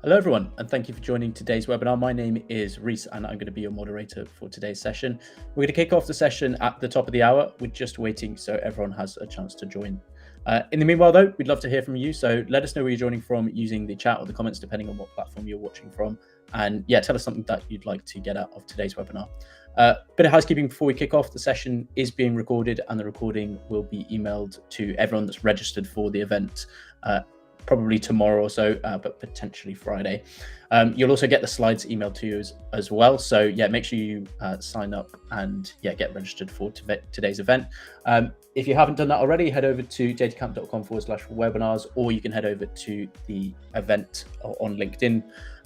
Hello, everyone, and thank you for joining today's webinar. My name is Reese, and I'm going to be your moderator for today's session. We're going to kick off the session at the top of the hour. We're just waiting so everyone has a chance to join. In the meanwhile, though, we'd love to hear from you. So let us know where you're joining from using the chat or the comments, depending on what platform you're watching from. And yeah, tell us something that you'd like to get out of today's webinar. Bit of housekeeping before we kick off. The session is being recorded, and the recording will be emailed to everyone that's registered for the event. Probably tomorrow or so, but potentially Friday. You'll also get the slides emailed to you as well. So yeah, make sure you sign up and get registered for today's event. If you haven't done that already, head over to datacamp.com/webinars, or you can head over to the event on LinkedIn.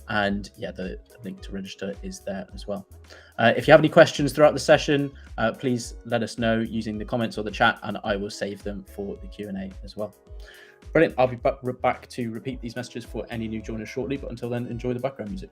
And the link to register is there as well. If you have any questions throughout the session, please let us know using the comments or the chat, and I will save them for the Q&A as well. Brilliant. I'll be back to repeat these messages for any new joiners shortly, but until then, enjoy the background music.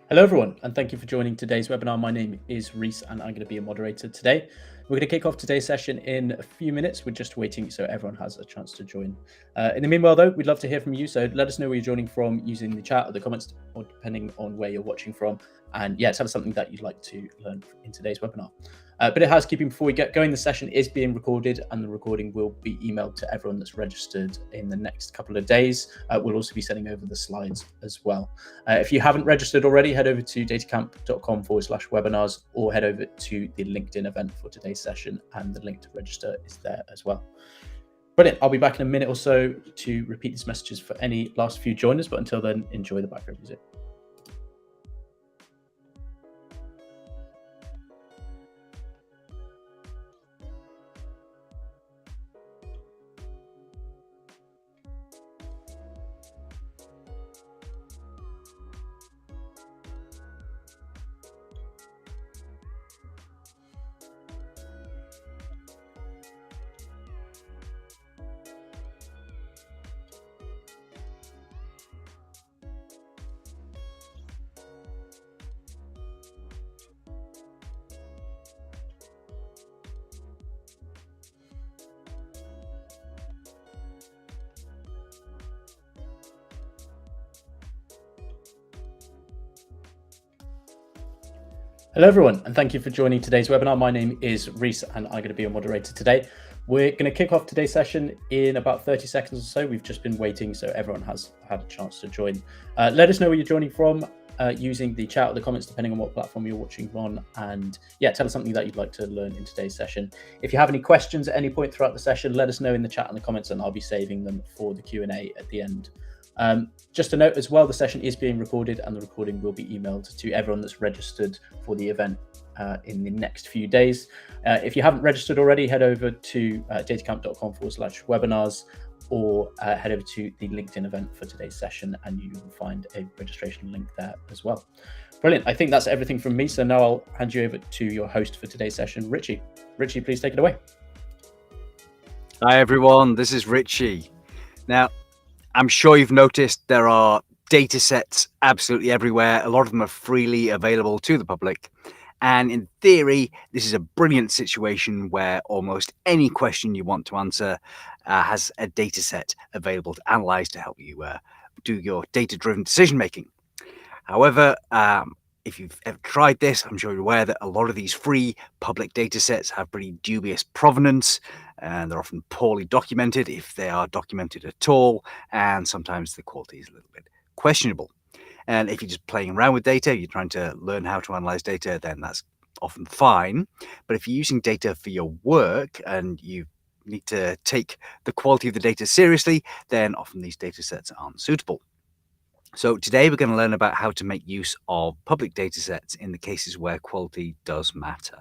Hello, everyone, and thank you for joining today's webinar. My name is Reese, and I'm going to be a moderator today. We're going to kick off today's session in a few minutes. We're just waiting so everyone has a chance to join. In the meanwhile, though, we'd love to hear from you. So let us know where you're joining from using the chat or the comments, or depending on where you're watching from. And tell us something that you'd like to learn in today's webinar. Bit of housekeeping before we get going. The session is being recorded, and the recording will be emailed to everyone that's registered in the next couple of days. We'll also be sending over the slides as well. If you haven't registered already, head over to datacamp.com/webinars, or head over to the LinkedIn event for today's session, and the link to register is there as well. Brilliant. I'll be back in a minute or so to repeat these messages for any last few joiners, but until then, enjoy the background music. Hello, everyone, and thank you for joining today's webinar. My name is Reese, and I'm going to be your moderator today. We're going to kick off today's session in about 30 seconds or so. We've just been waiting so everyone has had a chance to join. Let us know where you're joining from using the chat or the comments, depending on what platform you're watching on. And tell us something that you'd like to learn in today's session. If you have any questions at any point throughout the session, let us know in the chat and the comments, and I'll be saving them for the Q&A at the end. Just a note as well, the session is being recorded, and the recording will be emailed to everyone that's registered for the event in the next few days. If you haven't registered already, head over to datacamp.com/webinars, or head over to the LinkedIn event for today's session, and you will find a registration link there as well. Brilliant. I think that's everything from me. So now I'll hand you over to your host for today's session, Richie. Richie, please take it away. Hi, everyone. This is Richie. Now, I'm sure you've noticed there are data sets absolutely everywhere. A lot of them are freely available to the public. And in theory, this is a brilliant situation where almost any question you want to answer has a data set available to analyze to help you do your data-driven decision-making. However, if you've ever tried this, I'm sure you're aware that a lot of these free public data sets have pretty dubious provenance, and they're often poorly documented, if they are documented at all, and sometimes the quality is a little bit questionable. And if you're just playing around with data, you're trying to learn how to analyze data, then that's often fine. But if you're using data for your work and you need to take the quality of the data seriously, then often these data sets aren't suitable. So today we're going to learn about how to make use of public data sets in the cases where quality does matter.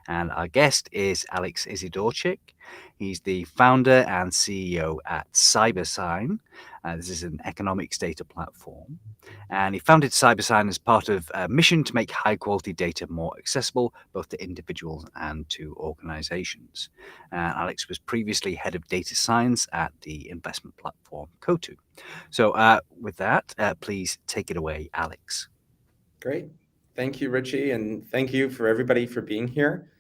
And our guest is Alex Izydorczyk. He's the founder and CEO at Cybersyn. This is an economics data platform. And he founded Cybersyn as part of a mission to make high quality data more accessible, both to individuals and to organizations. Alex was previously head of data science at the investment platform Coatue. So with that, please take it away, Alex. Great. Thank you, Richie, and thank you for everybody for being here.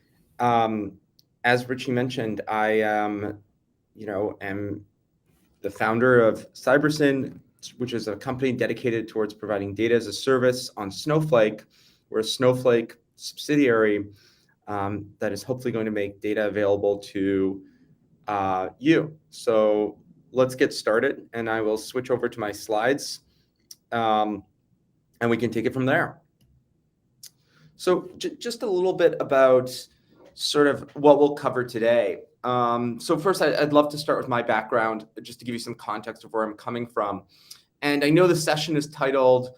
As Richie mentioned, I am the founder of Cybersyn, which is a company dedicated towards providing data as a service on Snowflake. We're a Snowflake subsidiary that is hopefully going to make data available to you. So let's get started, and I will switch over to my slides, and we can take it from there. So just a little bit about sort of what we'll cover today. So first, I'd love to start with my background, just to give you some context of where I'm coming from. And I know the session is titled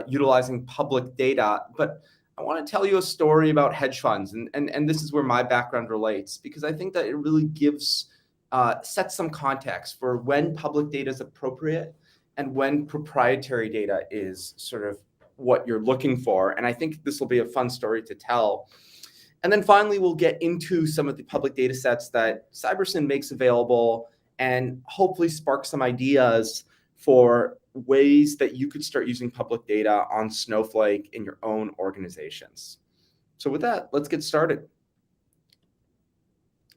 Utilizing Public Data, but I want to tell you a story about hedge funds. And this is where my background relates, because I think that it really sets some context for when public data is appropriate and when proprietary data is sort of what you're looking for. And I think this will be a fun story to tell. And then finally, we'll get into some of the public data sets that Cybersyn makes available and hopefully spark some ideas for ways that you could start using public data on Snowflake in your own organizations. So with that, let's get started.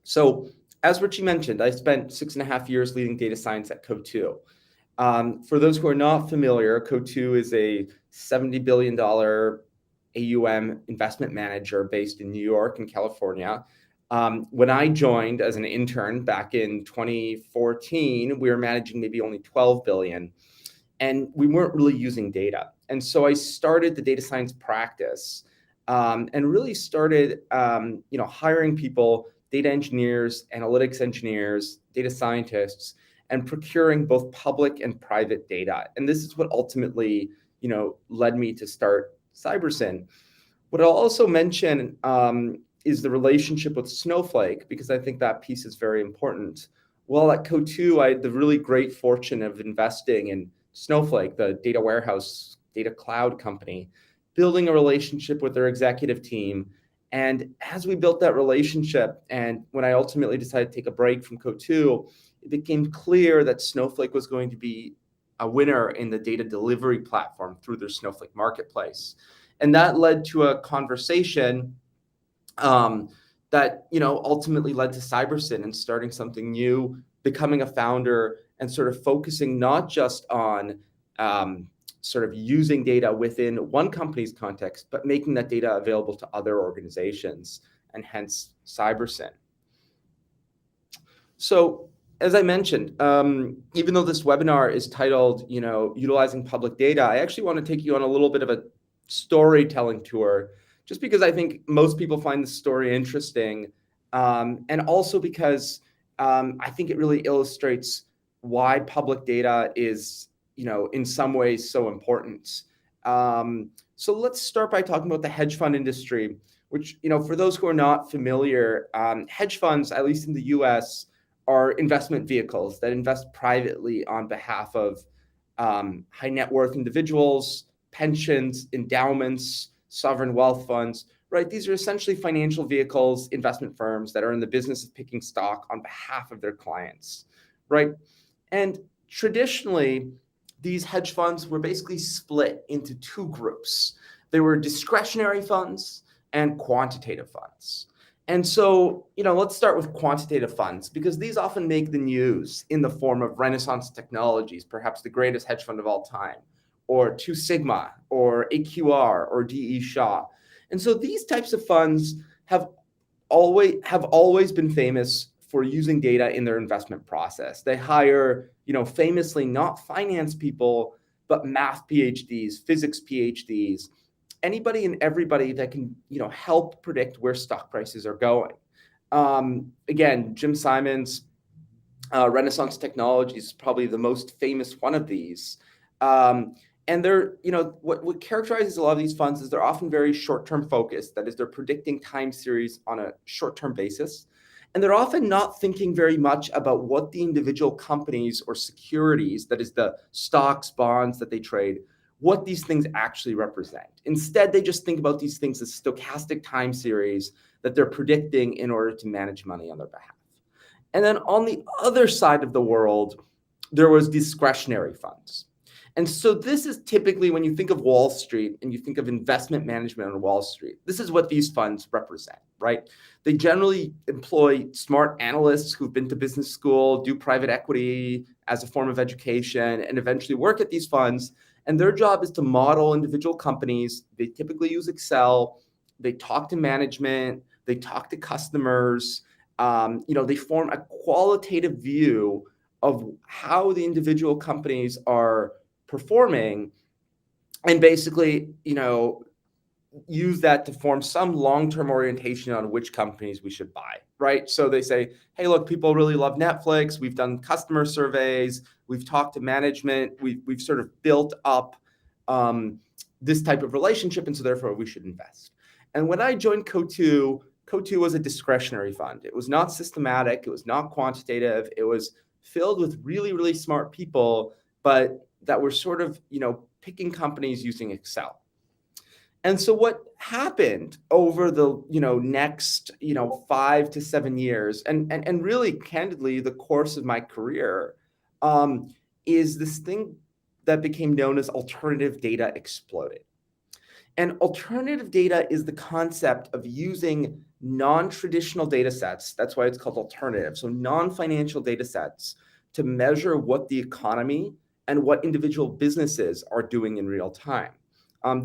So as Richie mentioned, I spent 6.5 years leading data science at Coatue. For those who are not familiar, Coatue is a $70 billion AUM investment manager based in New York and California. When I joined as an intern back in 2014, we were managing maybe only 12 billion, and we weren't really using data. And so I started the data science practice and really started hiring people, data engineers, analytics engineers, data scientists, and procuring both public and private data. And this is what ultimately, led me to start Cybersyn. What I'll also mention is the relationship with Snowflake, because I think that piece is very important. Well, at Coatue, I had the really great fortune of investing in Snowflake, the data warehouse, data cloud company, building a relationship with their executive team. And as we built that relationship, and when I ultimately decided to take a break from Coatue, it became clear that Snowflake was going to be a winner in the data delivery platform through their Snowflake marketplace. And that led to a conversation that ultimately led to Cybersyn and starting something new, becoming a founder, and sort of focusing not just on sort of using data within one company's context, but making that data available to other organizations, and hence Cybersyn. So as I mentioned, even though this webinar is titled, Utilizing Public Data, I actually want to take you on a little bit of a storytelling tour, just because I think most people find this story interesting, and also because I think it really illustrates why public data is, in some ways so important. So let's start by talking about the hedge fund industry, which, for those who are not familiar, hedge funds, at least in the US, are investment vehicles that invest privately on behalf of high net worth individuals, pensions, endowments, sovereign wealth funds, right? These are essentially financial vehicles, investment firms that are in the business of picking stock on behalf of their clients, right? And traditionally, these hedge funds were basically split into two groups. They were discretionary funds and quantitative funds. And so, let's start with quantitative funds, because these often make the news in the form of Renaissance Technologies, perhaps the greatest hedge fund of all time, or Two Sigma, or AQR, or DE Shaw. And so these types of funds have always been famous for using data in their investment process. They hire, famously not finance people, but math PhDs, physics PhDs, anybody and everybody that can, help predict where stock prices are going. Again, Jim Simons, Renaissance Technologies is probably the most famous one of these. And they're, what characterizes a lot of these funds is they're often very short-term focused. That is, they're predicting time series on a short-term basis. And they're often not thinking very much about what the individual companies or securities, that is the stocks, bonds that they trade, what these things actually represent. Instead, they just think about these things as stochastic time series that they're predicting in order to manage money on their behalf. And then on the other side of the world, there was discretionary funds. And so this is typically when you think of Wall Street and you think of investment management on Wall Street, this is what these funds represent, right? They generally employ smart analysts who've been to business school, do private equity as a form of education, and eventually work at these funds. And their job is to model individual companies. They typically use Excel. They talk to management. They talk to customers. They form a qualitative view of how the individual companies are performing, and basically, use that to form some long-term orientation on which companies we should buy, right? So they say, hey, look, people really love Netflix. We've done customer surveys. We've talked to management. We've sort of built up this type of relationship, and so therefore we should invest. And when I joined Coatue was a discretionary fund. It was not systematic. It was not quantitative. It was filled with really, really smart people, but that were sort of, picking companies using Excel. And so what happened over the, next, 5 to 7 years, and really candidly, the course of my career, is this thing that became known as alternative data exploded. And alternative data is the concept of using non-traditional data sets. That's why it's called alternative. So non-financial data sets to measure what the economy and what individual businesses are doing in real time.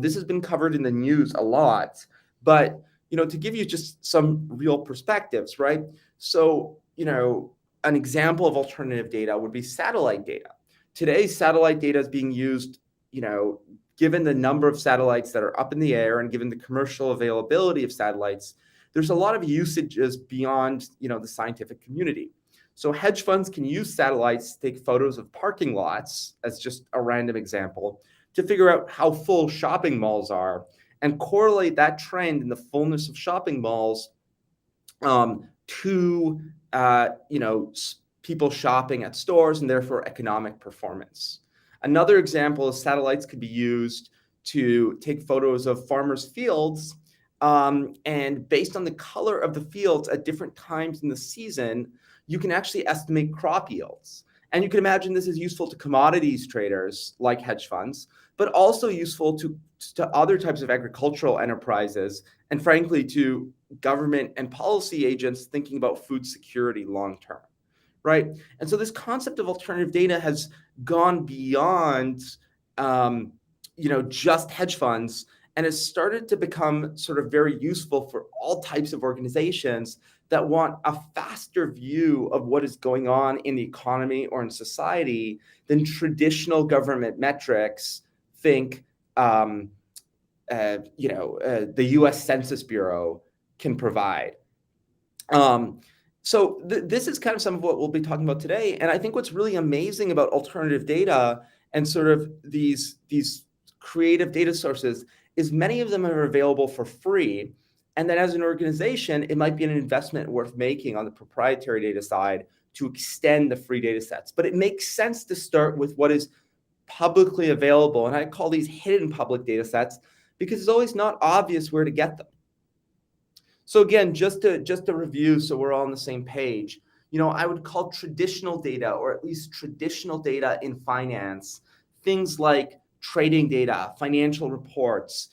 This has been covered in the news a lot, but to give you just some real perspectives, right? So, an example of alternative data would be satellite data. Today, satellite data is being used, given the number of satellites that are up in the air and given the commercial availability of satellites, there's a lot of usages beyond, the scientific community. So hedge funds can use satellites to take photos of parking lots, as just a random example, to figure out how full shopping malls are and correlate that trend in the fullness of shopping malls to people shopping at stores and therefore economic performance. Another example is satellites could be used to take photos of farmers' fields, and based on the color of the fields at different times in the season, you can actually estimate crop yields. And you can imagine this is useful to commodities traders like hedge funds, but also useful to other types of agricultural enterprises, and frankly, to government and policy agents thinking about food security long-term, right? And so this concept of alternative data has gone beyond, just hedge funds, and has started to become sort of very useful for all types of organizations that want a faster view of what is going on in the economy or in society than traditional government metrics. Think, the U.S. Census Bureau can provide. So this is kind of some of what we'll be talking about today. And I think what's really amazing about alternative data and sort of these creative data sources is many of them are available for free. And then as an organization, it might be an investment worth making on the proprietary data side to extend the free data sets. But it makes sense to start with what is publicly available. And I call these hidden public data sets because it's always not obvious where to get them. So again, just to review so we're all on the same page, I would call traditional data, or at least traditional data in finance, things like trading data, financial reports,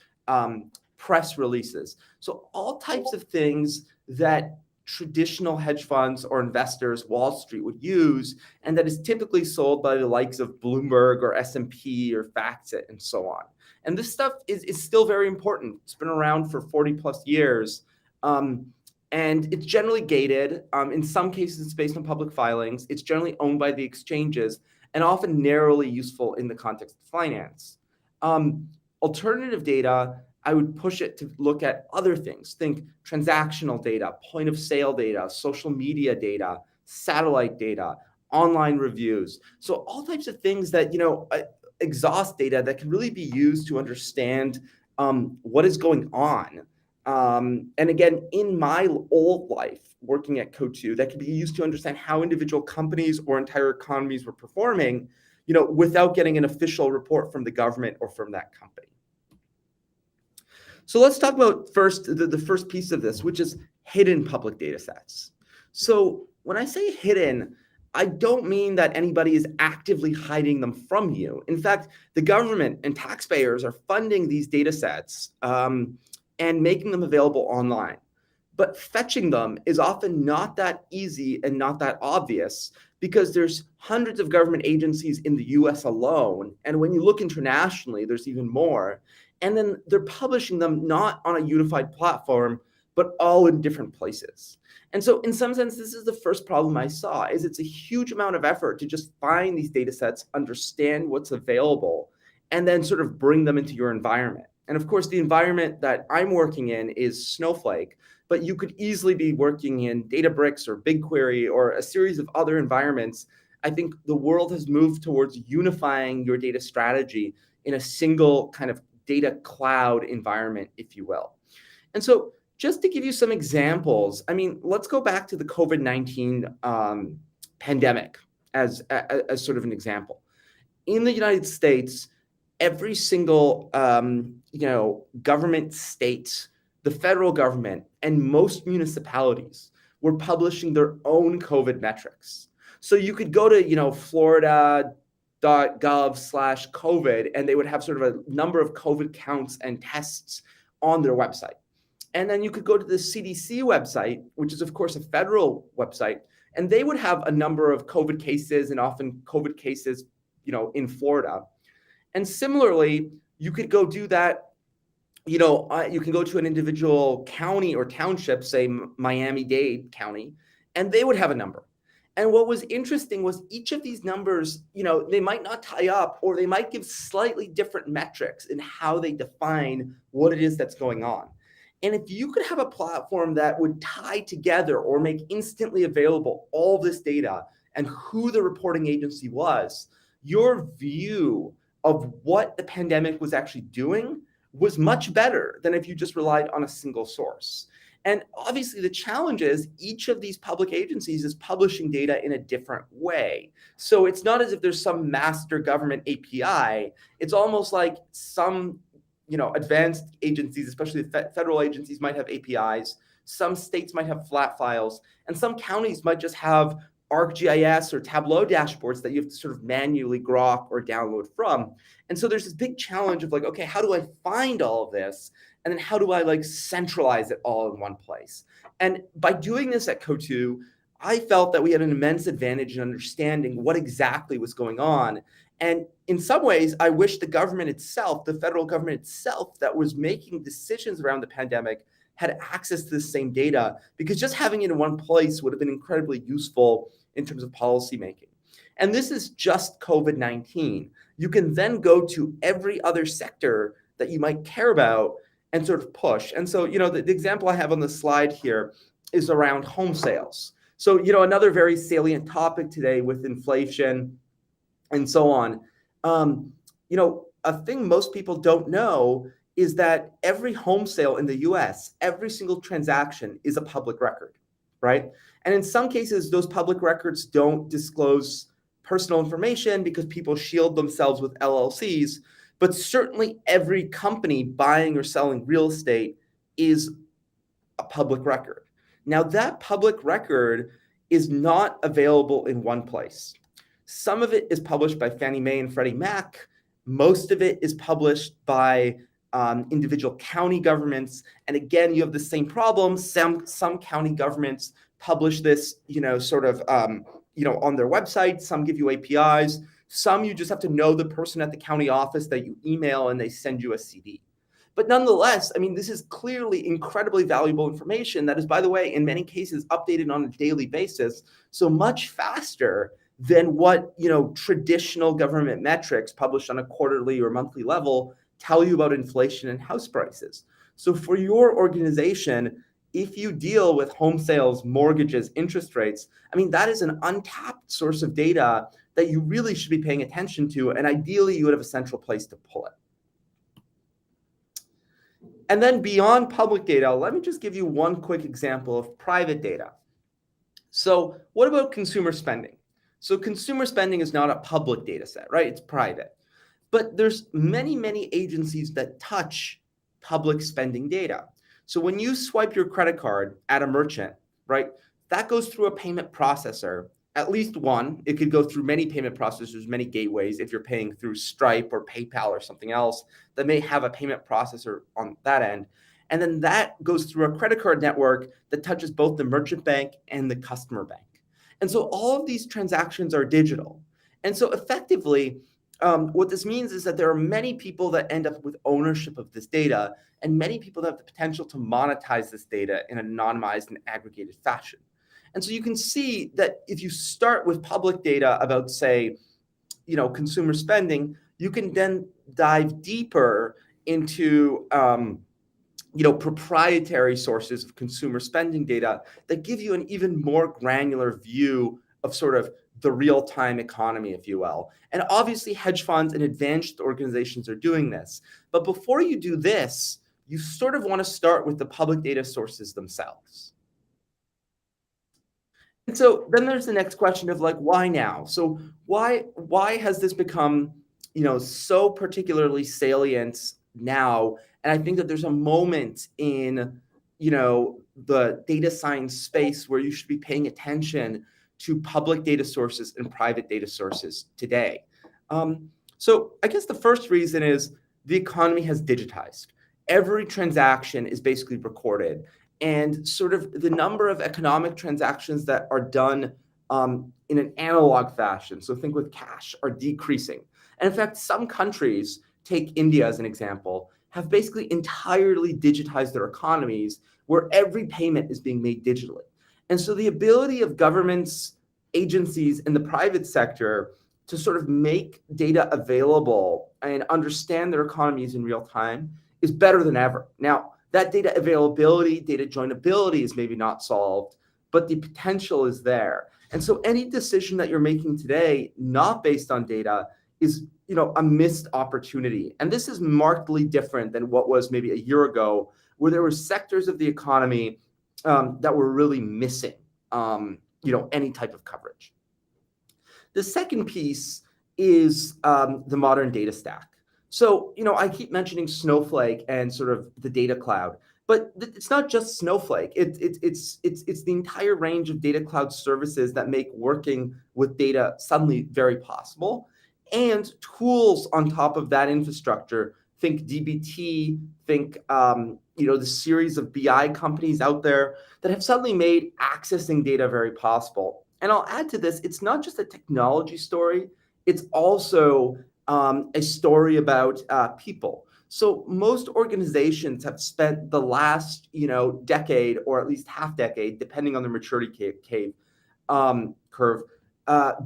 press releases. So all types of things that traditional hedge funds or investors, Wall Street would use, and that is typically sold by the likes of Bloomberg or S&P or FactSet and so on. And this stuff is still very important. It's been around for 40 plus years. And it's generally gated. In some cases, it's based on public filings. It's generally owned by the exchanges. and often narrowly useful in the context of finance. Alternative data, I would push it to look at other things. Think transactional data, point of sale data, social media data, satellite data, online reviews. So all types of things that, exhaust data that can really be used to understand what is going on. And again, in my old life, working at Coatue, that can be used to understand how individual companies or entire economies were performing, without getting an official report from the government or from that company. So let's talk about first the first piece of this, which is hidden public data sets. So when I say hidden, I don't mean that anybody is actively hiding them from you. In fact, the government and taxpayers are funding these data sets and making them available online. But fetching them is often not that easy and not that obvious, because there's hundreds of government agencies in the US alone. And when you look internationally, there's even more. And then they're publishing them not on a unified platform, but all in different places. And so in some sense, this is the first problem I saw, is it's a huge amount of effort to just find these data sets, understand what's available, and then sort of bring them into your environment. And of course, the environment that I'm working in is Snowflake, but you could easily be working in Databricks or BigQuery or a series of other environments. I think the world has moved towards unifying your data strategy in a single kind of data cloud environment, if you will. And so just to give you some examples, I mean, let's go back to the COVID-19 pandemic as sort of an example. In the United States, every single government state, the federal government, and most municipalities were publishing their own COVID metrics. So you could go to Florida.gov/COVID, and they would have sort of a number of COVID counts and tests on their website. And then you could go to the CDC website, which is of course a federal website, and they would have a number of COVID cases, and often COVID cases, in Florida. And similarly, you could go do that. You can go to an individual county or township, say Miami-Dade County, and they would have a number. And what was interesting was each of these numbers, they might not tie up, or they might give slightly different metrics in how they define what it is that's going on. And if you could have a platform that would tie together or make instantly available all this data and who the reporting agency was, your view of what the pandemic was actually doing was much better than if you just relied on a single source. And obviously the challenge is each of these public agencies is publishing data in a different way. So it's not as if there's some master government API. It's almost like some advanced agencies, especially the federal agencies, might have APIs. Some states might have flat files, and some counties might just have ArcGIS or Tableau dashboards that you have to sort of manually grok or download from. And so there's this big challenge of okay, how do I find all of this? And then how do I centralize it all in one place? And by doing this at Coatue, I felt that we had an immense advantage in understanding what exactly was going on. And in some ways, I wish the government itself, the federal government itself, that was making decisions around the pandemic had access to the same data, because just having it in one place would have been incredibly useful in terms of policymaking. And this is just COVID-19. You can then go to every other sector that you might care about and sort of push. And so, the example I have on the slide here is around home sales. So, another very salient topic today with inflation and so on. A thing most people don't know is that every home sale in the US, every single transaction is a public record, right? And in some cases, those public records don't disclose personal information because people shield themselves with LLCs, but certainly every company buying or selling real estate is a public record. Now, that public record is not available in one place. Some of it is published by Fannie Mae and Freddie Mac. Most of it is published by individual county governments. And again, you have the same problem. Some county governments publish this, on their website. Some give you APIs. Some you just have to know the person at the county office that you email and they send you a CD. But nonetheless, this is clearly incredibly valuable information that is, by the way, in many cases updated on a daily basis, so much faster than what, traditional government metrics published on a quarterly or monthly level tell you about inflation and house prices. So for your organization, if you deal with home sales, mortgages, interest rates, that is an untapped source of data that you really should be paying attention to, and ideally you would have a central place to pull it. And then beyond public data, let me just give you one quick example of private data. So what about consumer spending? So consumer spending is not a public data set, right? It's private. But there's many agencies that touch public spending data. So when you swipe your credit card at a merchant, right, that goes through a payment processor, at least one. It could go through many payment processors, many gateways. If you're paying through Stripe or PayPal or something else, that may have a payment processor on that end. And then that goes through a credit card network that touches both the merchant bank and the customer bank. And so all of these transactions are digital. And so effectively, what this means is that there are many people that end up with ownership of this data, and many people that have the potential to monetize this data in an anonymized and aggregated fashion. And so you can see that if you start with public data about, say, consumer spending, you can then dive deeper into proprietary sources of consumer spending data that give you an even more granular view of sort of the real-time economy, if you will. And obviously hedge funds and advanced organizations are doing this. But before you do this, you sort of want to start with the public data sources themselves. And so then there's the next question of why now? So why has this become, so particularly salient now? And I think that there's a moment in, the data science space where you should be paying attention to public data sources and private data sources today. So I guess the first reason is the economy has digitized. Every transaction is basically recorded, and sort of the number of economic transactions that are done in an analog fashion, so think with cash, are decreasing. And in fact, some countries, take India as an example, have basically entirely digitized their economies where every payment is being made digitally. And so the ability of governments, agencies, and the private sector to sort of make data available and understand their economies in real time is better than ever. Now, that data availability, data joinability is maybe not solved, but the potential is there. And so any decision that you're making today, not based on data, is a missed opportunity. And this is markedly different than what was maybe a year ago, where there were sectors of the economy that were really missing any type of coverage. The second piece is the modern data stack. So, I keep mentioning Snowflake and sort of the data cloud, but it's not just Snowflake. It's the entire range of data cloud services that make working with data suddenly very possible, and tools on top of that infrastructure. Think DBT, think the series of BI companies out there that have suddenly made accessing data very possible. And I'll add to this, it's not just a technology story, it's also a story about people. So most organizations have spent the last decade, or at least half decade, depending on their maturity curve,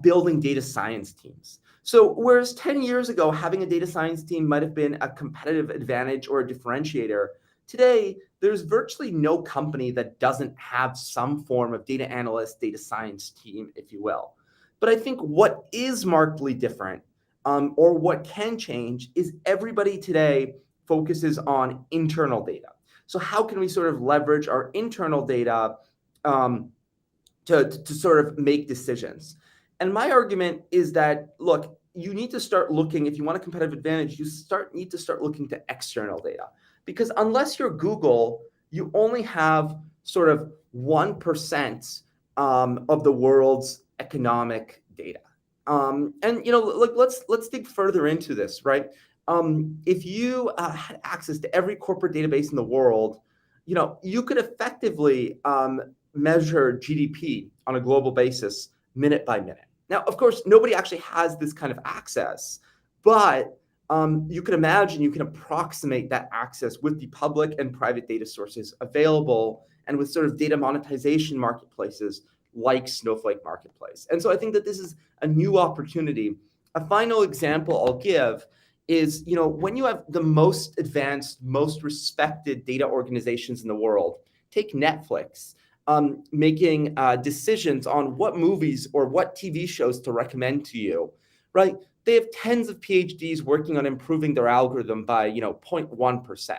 building data science teams. So whereas 10 years ago, having a data science team might have been a competitive advantage or a differentiator, today there's virtually no company that doesn't have some form of data analyst, data science team, if you will. But I think what is markedly different, or what can change, is everybody today focuses on internal data. So how can we sort of leverage our internal data to sort of make decisions? And my argument is that, look, you need to start looking, if you want a competitive advantage, you need to start looking to external data. Because unless you're Google, you only have sort of 1% of the world's economic data. And let's dig further into this, right? If you had access to every corporate database in the world, you could effectively measure GDP on a global basis minute by minute. Now, of course, nobody actually has this kind of access, but you can imagine you can approximate that access with the public and private data sources available, and with sort of data monetization marketplaces like Snowflake Marketplace. And so I think that this is a new opportunity. A final example I'll give is, when you have the most advanced, most respected data organizations in the world, take Netflix, making decisions on what movies or what TV shows to recommend to you, right? They have tens of PhDs working on improving their algorithm by, 0.1%.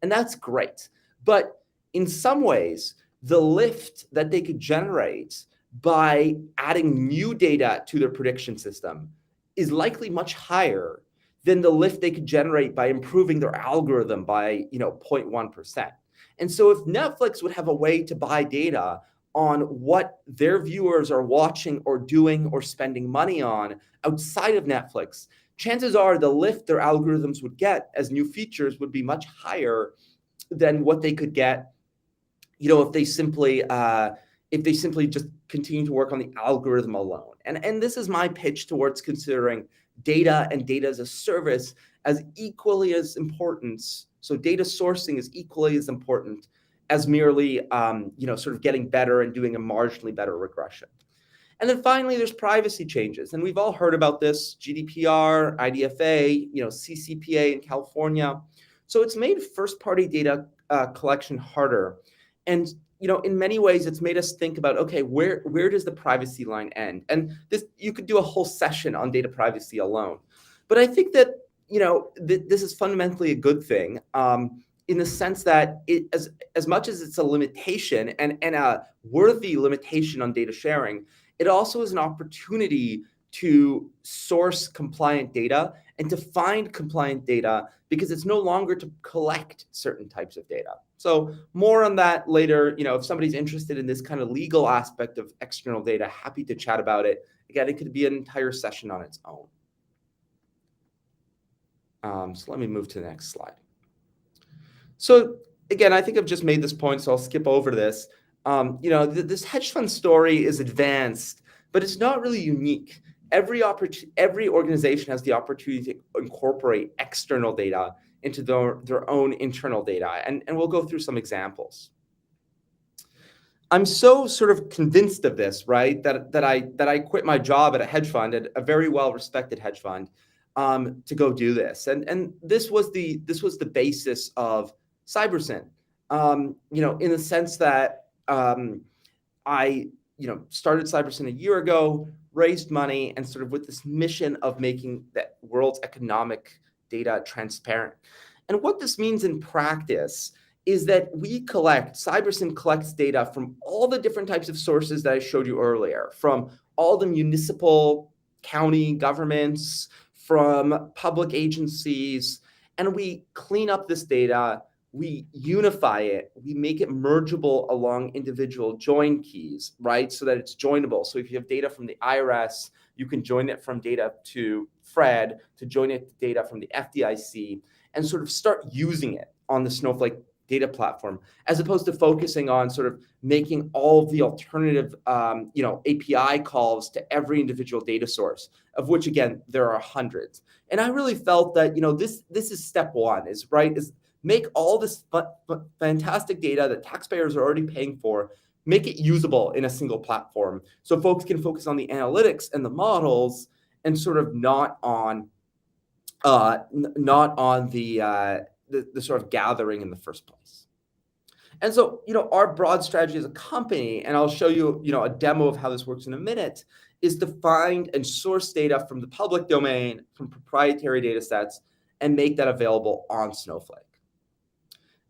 And that's great. But in some ways, the lift that they could generate by adding new data to their prediction system is likely much higher than the lift they could generate by improving their algorithm by 0.1%. And so if Netflix would have a way to buy data on what their viewers are watching or doing or spending money on outside of Netflix, chances are the lift their algorithms would get as new features would be much higher than what they could get, if they simply just continue to work on the algorithm alone. And this is my pitch towards considering data and data as a service as equally as important. So data sourcing is equally as important as merely, sort of getting better and doing a marginally better regression. And then finally, there's privacy changes. And we've all heard about this: GDPR, IDFA, CCPA in California. So it's made first-party data collection harder. And in many ways, it's made us think about, okay, where does the privacy line end? And this, you could do a whole session on data privacy alone. But I think that, this is fundamentally a good thing, in the sense that it, as much as it's a limitation and a worthy limitation on data sharing, it also is an opportunity to source compliant data and to find compliant data, because it's no longer to collect certain types of data. So more on that later. If somebody's interested in this kind of legal aspect of external data, happy to chat about it. Again, it could be an entire session on its own. So let me move to the next slide. So again, I think I've just made this point, so I'll skip over this. This hedge fund story is advanced, but it's not really unique. Every organization has the opportunity to incorporate external data into their own internal data, and we'll go through some examples. I'm so sort of convinced of this, right, that I quit my job at a hedge fund, at a very well-respected hedge fund, to go do this, and this was the basis of Cybersyn, in the sense that I started Cybersyn a year ago, raised money, and sort of with this mission of making the world's economic data transparent. And what this means in practice is that Cybersyn collects data from all the different types of sources that I showed you earlier, from all the municipal, county governments, from public agencies, and we clean up this data, we unify it, we make it mergeable along individual join keys, right? So that it's joinable. So if you have data from the IRS, you can join it from data to Fred, to join it to data from the FDIC, and sort of start using it on the Snowflake data platform, as opposed to focusing on sort of making all of the alternative, API calls to every individual data source, of which, again, there are hundreds. And I really felt that, this is step one, is make all this fantastic data that taxpayers are already paying for, make it usable in a single platform, so folks can focus on the analytics and the models, and sort of not on the sort of gathering in the first place. And so, our broad strategy as a company, and I'll show you, a demo of how this works in a minute, is to find and source data from the public domain, from proprietary data sets, and make that available on Snowflake.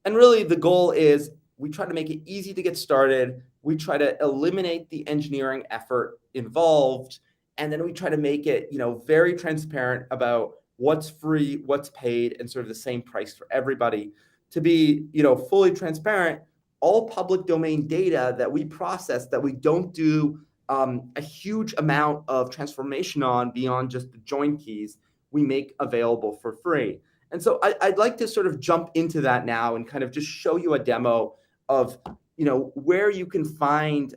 And really, the goal is we try to make it easy to get started. We try to eliminate the engineering effort involved, and then we try to make it, very transparent about what's free, what's paid, and sort of the same price for everybody. To be, fully transparent, all public domain data that we process, that we don't do a huge amount of transformation on beyond just the join keys, we make available for free. And so I'd like to sort of jump into that now and kind of just show you a demo of, where you can find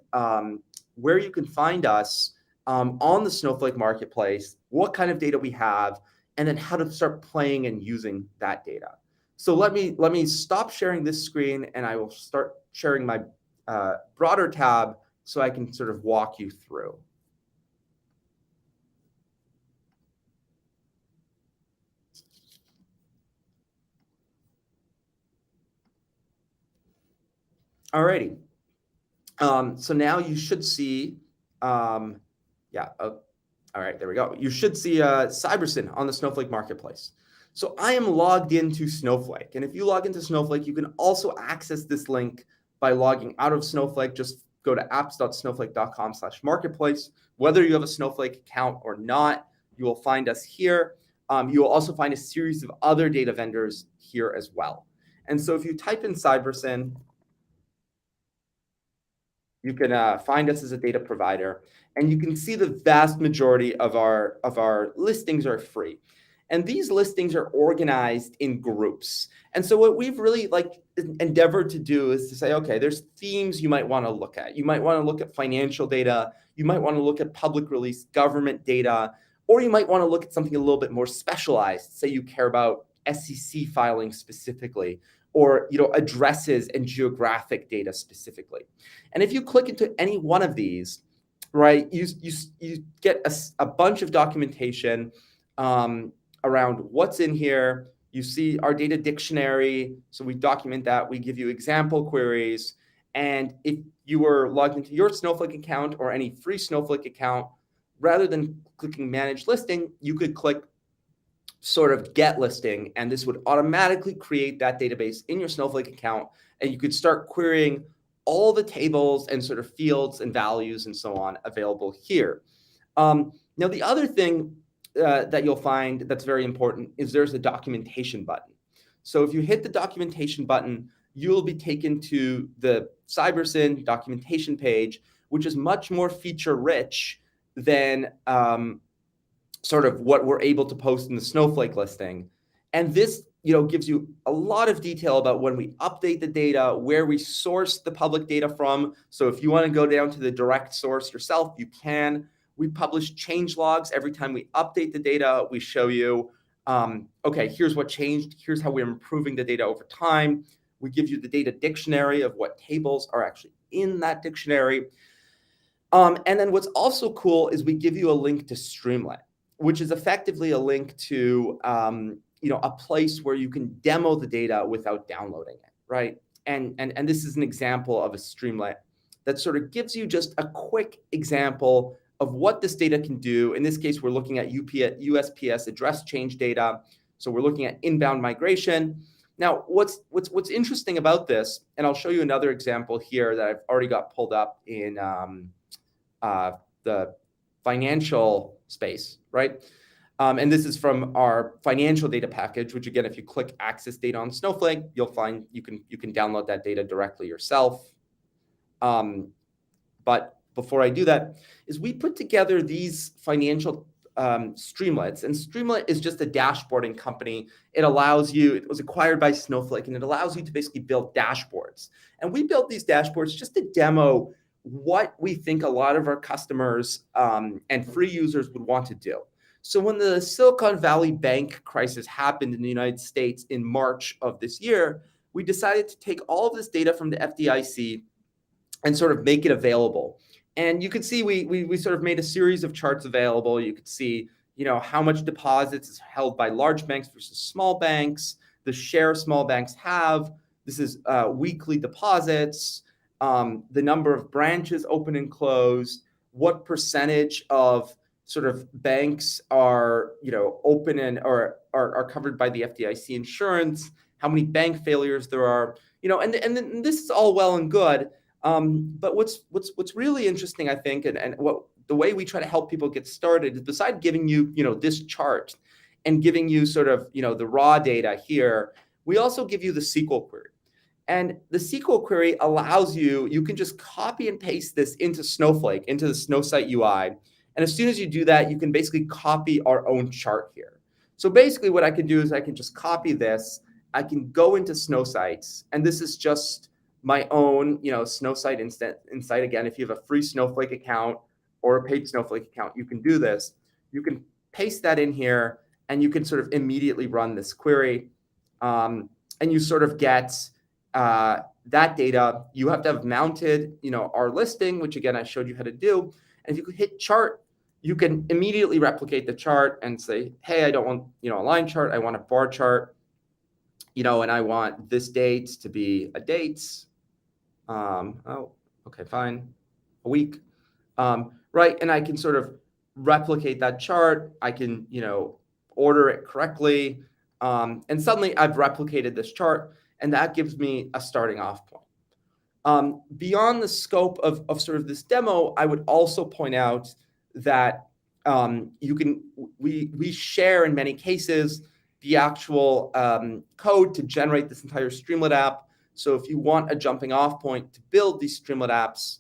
us on the Snowflake Marketplace, what kind of data we have, and then how to start playing and using that data. So let me stop sharing this screen, and I will start sharing my broader tab so I can sort of walk you through. Alrighty. So now you should see, all right, there we go. You should see Cybersyn on the Snowflake marketplace. So I am logged into Snowflake. And if you log into Snowflake, you can also access this link by logging out of Snowflake. Just go to apps.snowflake.com/marketplace. Whether you have a Snowflake account or not, you will find us here. You will also find a series of other data vendors here as well. And so if you type in Cybersyn, you can find us as a data provider, and you can see the vast majority of our listings are free. And these listings are organized in groups. And so what we've really endeavored to do is to say, okay, there's themes you might want to look at. You might want to look at financial data. You might want to look at public release government data, or you might want to look at something a little bit more specialized. Say you care about SEC filing specifically, or addresses and geographic data specifically. And if you click into any one of these, right, you get a bunch of documentation around what's in here. You see our data dictionary, so we document that. We give you example queries. And if you were logged into your Snowflake account or any free Snowflake account, rather than clicking manage listing, you could click sort of get listing, and this would automatically create that database in your Snowflake account, and you could start querying all the tables and sort of fields and values and so on available here. Now, the other thing that you'll find that's very important is there's a documentation button. So if you hit the documentation button, you'll be taken to the Cybersyn documentation page, which is much more feature rich than sort of what we're able to post in the Snowflake listing. And this gives you a lot of detail about when we update the data, where we source the public data from. So if you want to go down to the direct source yourself, you can. We publish change logs every time we update the data. We show you, okay, here's what changed. Here's how we're improving the data over time. We give you the data dictionary of what tables are actually in that dictionary. And then what's also cool is we give you a link to Streamlit, which is effectively a link to a place where you can demo the data without downloading it, right? And this is an example of a Streamlit that sort of gives you just a quick example of what this data can do. In this case, we're looking at USPS address change data. So we're looking at inbound migration. Now, what's interesting about this, and I'll show you another example here that I've already got pulled up in the financial space, right? And this is from our financial data package, which again, if you click access data on Snowflake, you'll find you can download that data directly yourself. But before I do that, is we put together these financial Streamlits, and Streamlit is just a dashboarding company. It was acquired by Snowflake, and it allows you to basically build dashboards. And we built these dashboards just to demo what we think a lot of our customers and free users would want to do. So when the Silicon Valley Bank crisis happened in the United States in March of this year, we decided to take all of this data from the FDIC and sort of make it available. And you could see we sort of made a series of charts available. You could see, how much deposits is held by large banks versus small banks, the share small banks have. This is weekly deposits, the number of branches open and closed, what percentage of sort of banks are, open and are covered by the FDIC insurance, how many bank failures there are, and this is all well and good. But what's really interesting, I think, and what the way we try to help people get started is, besides giving you, this chart and giving you sort of, the raw data here, we also give you the SQL query. And the SQL query allows you can just copy and paste this into Snowflake, into the Snowsight UI. And as soon as you do that, you can basically copy our own chart here. So basically what I can do is I can just copy this. I can go into Snowsight, and this is just my own, Snowsight insight. Again, if you have a free Snowflake account or a paid Snowflake account, you can do this. You can paste that in here, and you can sort of immediately run this query. And you sort of get that data, you have to have mounted, our listing, which again, I showed you how to do. And if you could hit chart, you can immediately replicate the chart and say, hey, I don't want, a line chart. I want a bar chart, and I want this date to be a dates. Oh, okay, fine. A week. Right. And I can sort of replicate that chart. I can, order it correctly. And suddenly I've replicated this chart, and that gives me a starting off point. Beyond the scope of sort of this demo, I would also point out that we share in many cases the actual code to generate this entire Streamlit app. So if you want a jumping off point to build these Streamlit apps,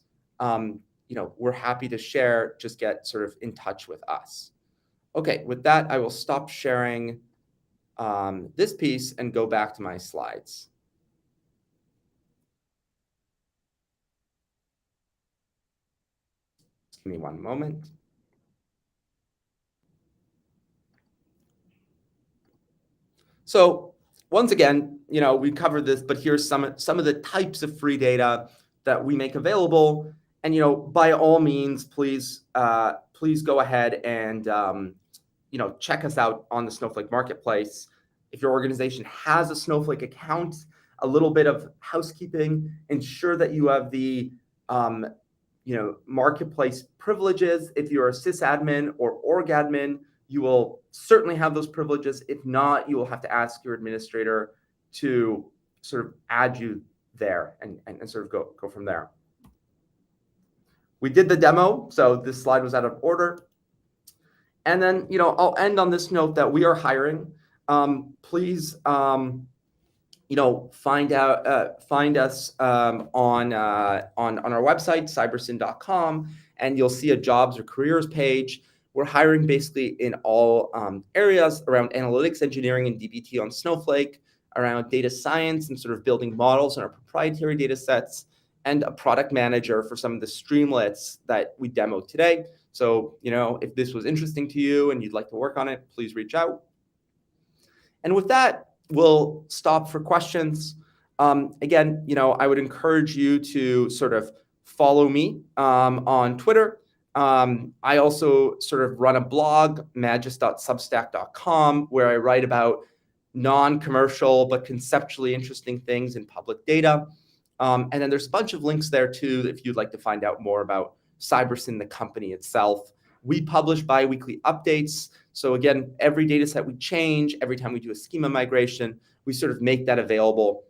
we're happy to share. Just get sort of in touch with us. Okay, with that, I will stop sharing this piece and go back to my slides. Just give me one moment. So once again, we covered this, but here's some of the types of free data that we make available. And by all means, please go ahead and check us out on the Snowflake marketplace. If your organization has a Snowflake account, a little bit of housekeeping: ensure that you have the marketplace privileges. If you're a sysadmin or org admin, you will certainly have those privileges. If not, you will have to ask your administrator to sort of add you there and sort of go from there. We did the demo, so this slide was out of order. And then, I'll end on this note that we are hiring. Please, find us on our website, cybersyn.com, and you'll see a jobs or careers page. We're hiring basically in all areas around analytics, engineering, and DBT on Snowflake, around data science and sort of building models in our proprietary data sets, and a product manager for some of the Streamlits that we demoed today. So, if this was interesting to you and you'd like to work on it, please reach out. And with that, we'll stop for questions. Again, I would encourage you to sort of follow me on Twitter. I also sort of run a blog, magis.substack.com, where I write about non-commercial but conceptually interesting things in public data. And then there's a bunch of links there too if you'd like to find out more about Cybersyn, the company itself. We publish bi-weekly updates. So again, every data set we change, every time we do a schema migration, we sort of make that available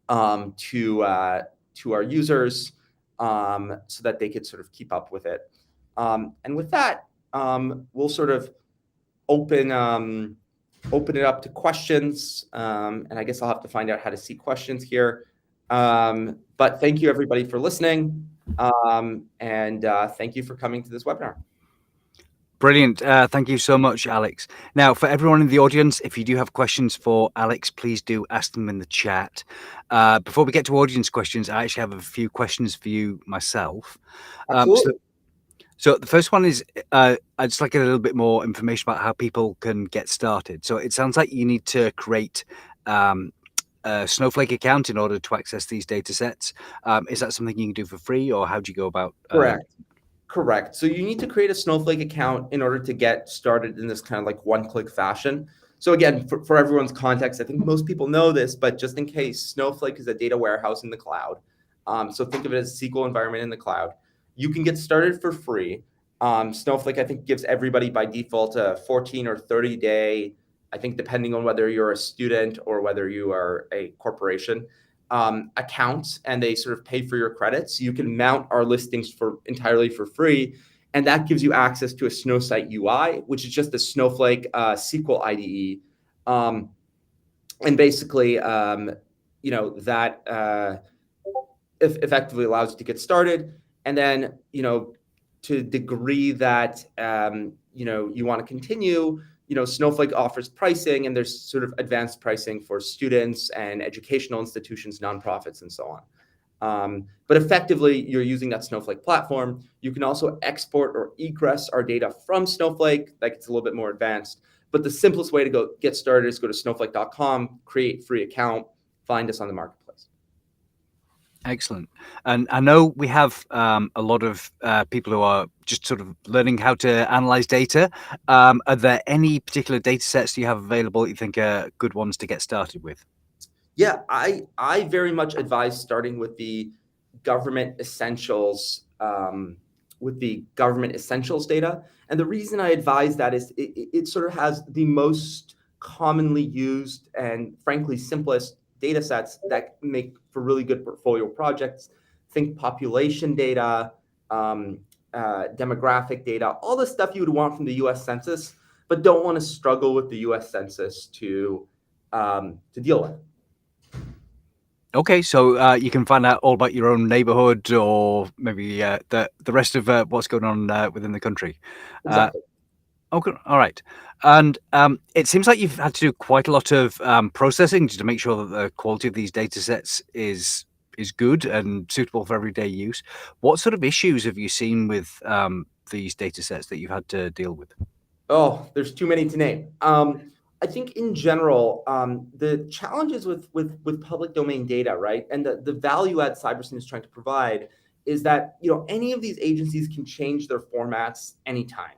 to our users so that they could sort of keep up with it. And with that, we'll sort of open it up to questions. And I guess I'll have to find out how to see questions here. But thank you everybody for listening. And thank you for coming to this webinar. Brilliant. Thank you so much, Alex. Now, for everyone in the audience, if you do have questions for Alex, please do ask them in the chat. Before we get to audience questions, I actually have a few questions for you myself. So the first one is, I'd just like a little bit more information about how people can get started. So it sounds like you need to create a Snowflake account in order to access these data sets. Is that something you can do for free, or how do you go about? Correct. So you need to create a Snowflake account in order to get started in this kind of like one-click fashion. So again, for everyone's context, I think most people know this, but just in case, Snowflake is a data warehouse in the cloud. So think of it as a SQL environment in the cloud. You can get started for free. Snowflake, I think, gives everybody by default a 14 or 30-day, I think depending on whether you're a student or whether you are a corporation, account, and they sort of pay for your credits. You can mount our listings entirely for free, and that gives you access to a Snowsite UI, which is just a Snowflake SQL IDE, and basically, that effectively allows you to get started. And then, to the degree that you want to continue, Snowflake offers pricing, and there's sort of advanced pricing for students and educational institutions, nonprofits, and so on. But effectively, you're using that Snowflake platform. You can also export or egress our data from Snowflake. That gets a little bit more advanced. But the simplest way to get started is go to snowflake.com, create free account, find us on the marketplace. Excellent. And I know we have a lot of people who are just sort of learning how to analyze data. Are there any particular data sets you have available that you think are good ones to get started with? Yeah, I very much advise starting with the government essentials data. And the reason I advise that is it sort of has the most commonly used and frankly simplest data sets that make for really good portfolio projects. Think population data, demographic data, all the stuff you would want from the US Census, but don't want to struggle with the US Census to deal with. Okay, so you can find out all about your own neighborhood or maybe the rest of what's going on within the country. Exactly. Okay, all right. And it seems like you've had to do quite a lot of processing to make sure that the quality of these data sets is good and suitable for everyday use. What sort of issues have you seen with these data sets that you've had to deal with? Oh, there's too many to name. I think in general, the challenges with public domain data, right, and the value add Cybersyn is trying to provide is that any of these agencies can change their formats anytime.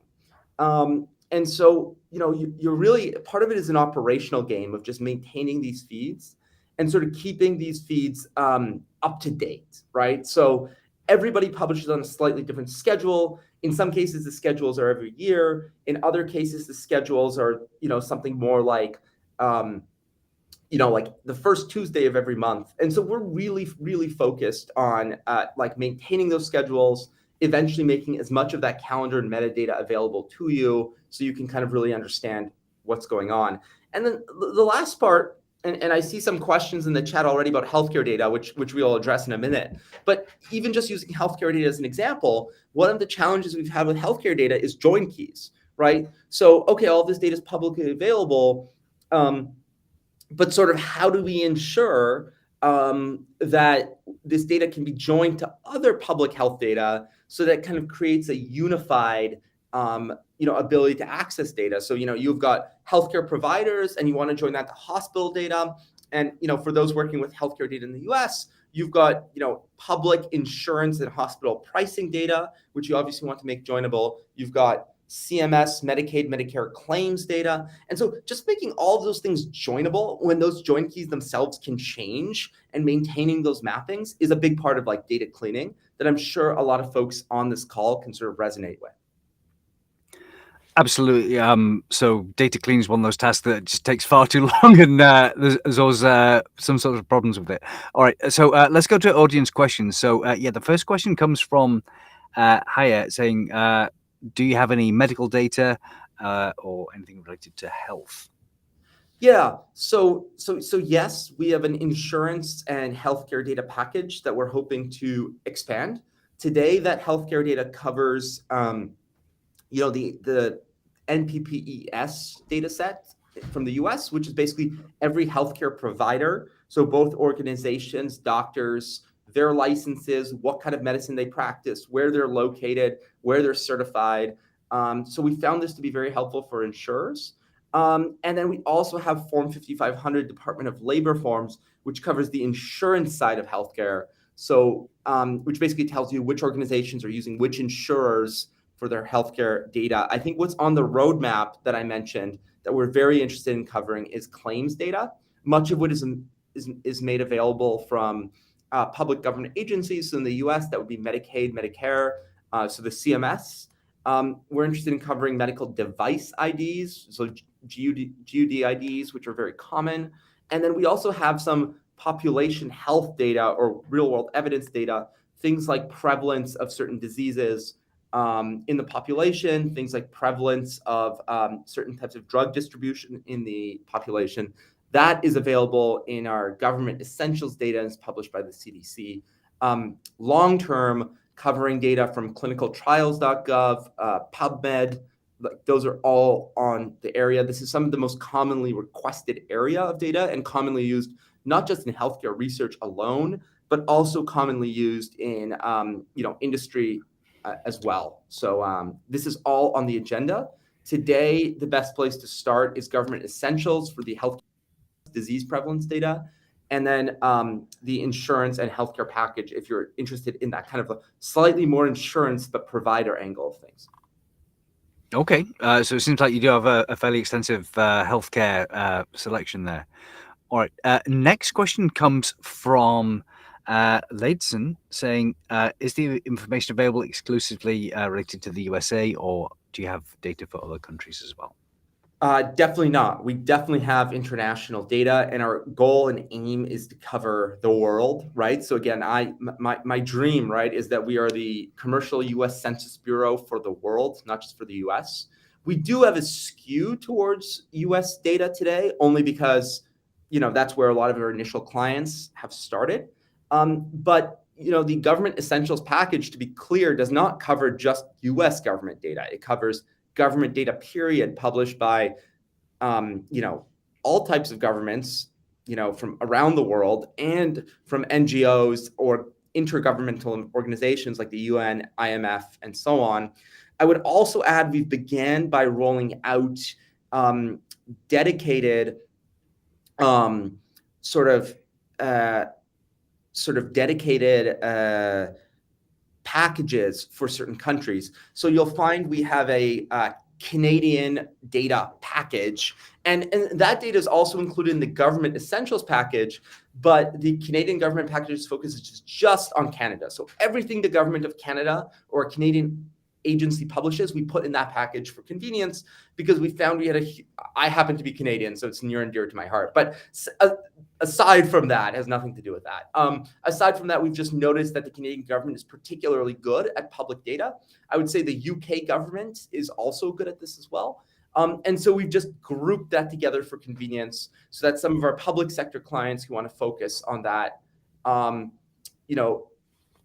And so you're really part of it is an operational game of just maintaining these feeds and sort of keeping these feeds up to date, right? So everybody publishes on a slightly different schedule. In some cases, the schedules are every year. In other cases, the schedules are something more like like the first Tuesday of every month. And so we're really, really focused on like maintaining those schedules, eventually making as much of that calendar and metadata available to you so you can kind of really understand what's going on. And then the last part, and I see some questions in the chat already about healthcare data, which we'll address in a minute. But even just using healthcare data as an example, one of the challenges we've had with healthcare data is join keys, right? So, okay, all this data is publicly available, but sort of how do we ensure that this data can be joined to other public health data so that kind of creates a unified ability to access data. So you've got healthcare providers and you want to join that to hospital data, and for those working with healthcare data in the US, you've got public insurance and hospital pricing data, which you obviously want to make joinable. You've got CMS, Medicaid, Medicare claims data. And so just making all of those things joinable when those join keys themselves can change, and maintaining those mappings is a big part of like data cleaning that I'm sure a lot of folks on this call can sort of resonate with. Absolutely. So data cleaning is one of those tasks that just takes far too long, and there's always some sort of problems with it. All right, so let's go to audience questions. So yeah, the first question comes from Haya saying, do you have any medical data or anything related to health? Yeah, so yes, we have an insurance and healthcare data package that we're hoping to expand. Today, that healthcare data covers the NPPES data set from the US, which is basically every healthcare provider. So both organizations, doctors, their licenses, what kind of medicine they practice, where they're located, where they're certified. So we found this to be very helpful for insurers. And then we also have Form 5500 Department of Labor forms, which covers the insurance side of healthcare. So which basically tells you which organizations are using which insurers for their healthcare data. I think what's on the roadmap that I mentioned that we're very interested in covering is claims data. Much of what is made available from public government agencies. So in the US, that would be Medicaid, Medicare, so the CMS. We're interested in covering medical device IDs, so GUD IDs, which are very common. And then we also have some population health data or real world evidence data, things like prevalence of certain diseases in the population, things like prevalence of certain types of drug distribution in the population. That is available in our government essentials data and is published by the CDC. Long-term covering data from clinicaltrials.gov, PubMed, like those are all on the area. This is some of the most commonly requested area of data and commonly used not just in healthcare research alone, but also commonly used in industry as well. So this is all on the agenda. Today, the best place to start is government essentials for the health disease prevalence data. and then the insurance and healthcare package if you're interested in that kind of a slightly more insurance but provider angle of things. Okay, so it seems like you do have a fairly extensive healthcare selection there. All right, next question comes from Leidson saying, is the information available exclusively related to the USA, or do you have data for other countries as well? Definitely not. We definitely have international data, and our goal and aim is to cover the world, right? So again, my dream, right, is that we are the commercial U.S. Census Bureau for the world, not just for the U.S. We do have a skew towards U.S. data today, only because, that's where a lot of our initial clients have started. But the government essentials package, to be clear, does not cover just U.S. government data. It covers government data, period, published by, all types of governments, from around the world, and from NGOs or intergovernmental organizations like the UN, IMF, and so on. I would also add we've began by rolling out dedicated dedicated packages for certain countries. So you'll find we have a Canadian data package, and that data is also included in the government essentials package, but the Canadian government package focuses just on Canada. So everything the government of Canada or a Canadian agency publishes, we put in that package for convenience, because we found I happen to be Canadian, so it's near and dear to my heart. But aside from that, it has nothing to do with that. Aside from that, we've just noticed that the Canadian government is particularly good at public data. I would say the UK government is also good at this as well. And so we've just grouped that together for convenience, so that some of our public sector clients who want to focus on that,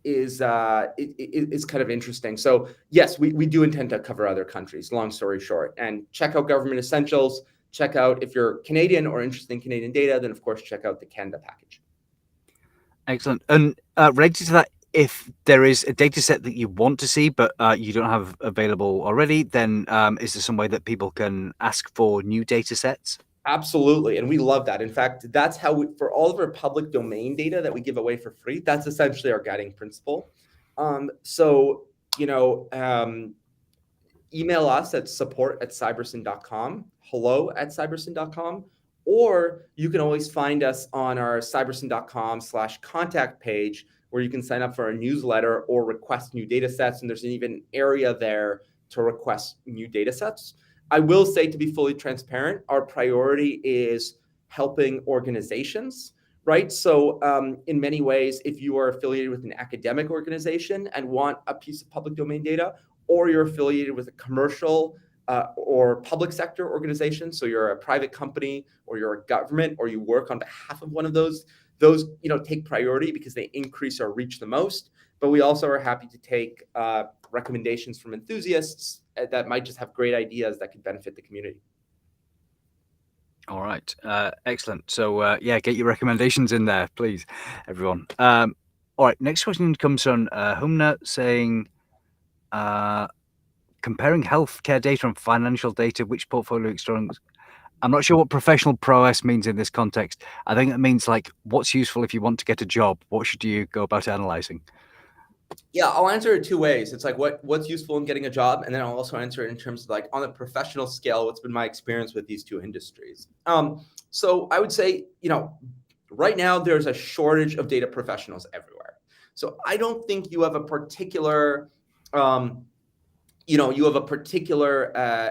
is kind of interesting. So yes, we do intend to cover other countries, long story short. And check out Government Essentials. Check out, if you're Canadian or interested in Canadian data, then of course check out the Canada package. Excellent. And related to that, if there is a data set that you want to see but you don't have available already, then is there some way that people can ask for new data sets? Absolutely. And we love that. In fact, that's how for all of our public domain data that we give away for free, that's essentially our guiding principle. Email us at support@cybersyn.com, hello@cybersyn.com, or you can always find us on our cybersyn.com/contact page, where you can sign up for our newsletter or request new data sets. And there's an even area there to request new data sets. I will say, to be fully transparent, our priority is helping organizations, right? So in many ways, if you are affiliated with an academic organization and want a piece of public domain data, or you're affiliated with a commercial or public sector organization, so you're a private company or you're a government or you work on behalf of one of those take priority because they increase our reach the most. But we also are happy to take recommendations from enthusiasts that might just have great ideas that could benefit the community. All right, excellent. So get your recommendations in there, please, everyone. All right, next question comes from Humna saying, comparing healthcare data and financial data, which portfolio externals? I'm not sure what professional prowess means in this context. I think it means like, what's useful if you want to get a job? What should you go about analyzing? Yeah, I'll answer it two ways. It's like what's useful in getting a job, and then I'll also answer it in terms of like on a professional scale, what's been my experience with these two industries. So I would say, right now there's a shortage of data professionals everywhere. So I don't think you have a particular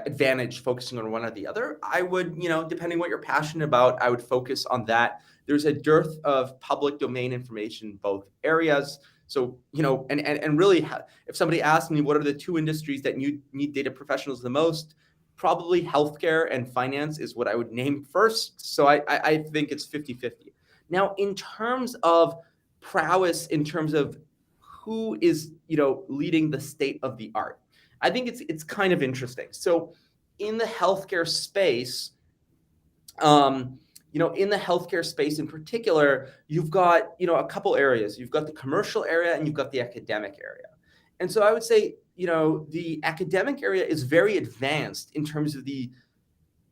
advantage focusing on one or the other. I would, depending what you're passionate about, I would focus on that. There's a dearth of public domain information in both areas. So, and really, if somebody asked me what are the two industries that need data professionals the most, probably healthcare and finance is what I would name first. So I think it's 50-50. Now, in terms of prowess, in terms of who is, leading the state of the art, I think it's kind of interesting. So in the healthcare space, in the healthcare space in particular, you've got, a couple areas. You've got the commercial area and you've got the academic area. And so I would say, the academic area is very advanced in terms of the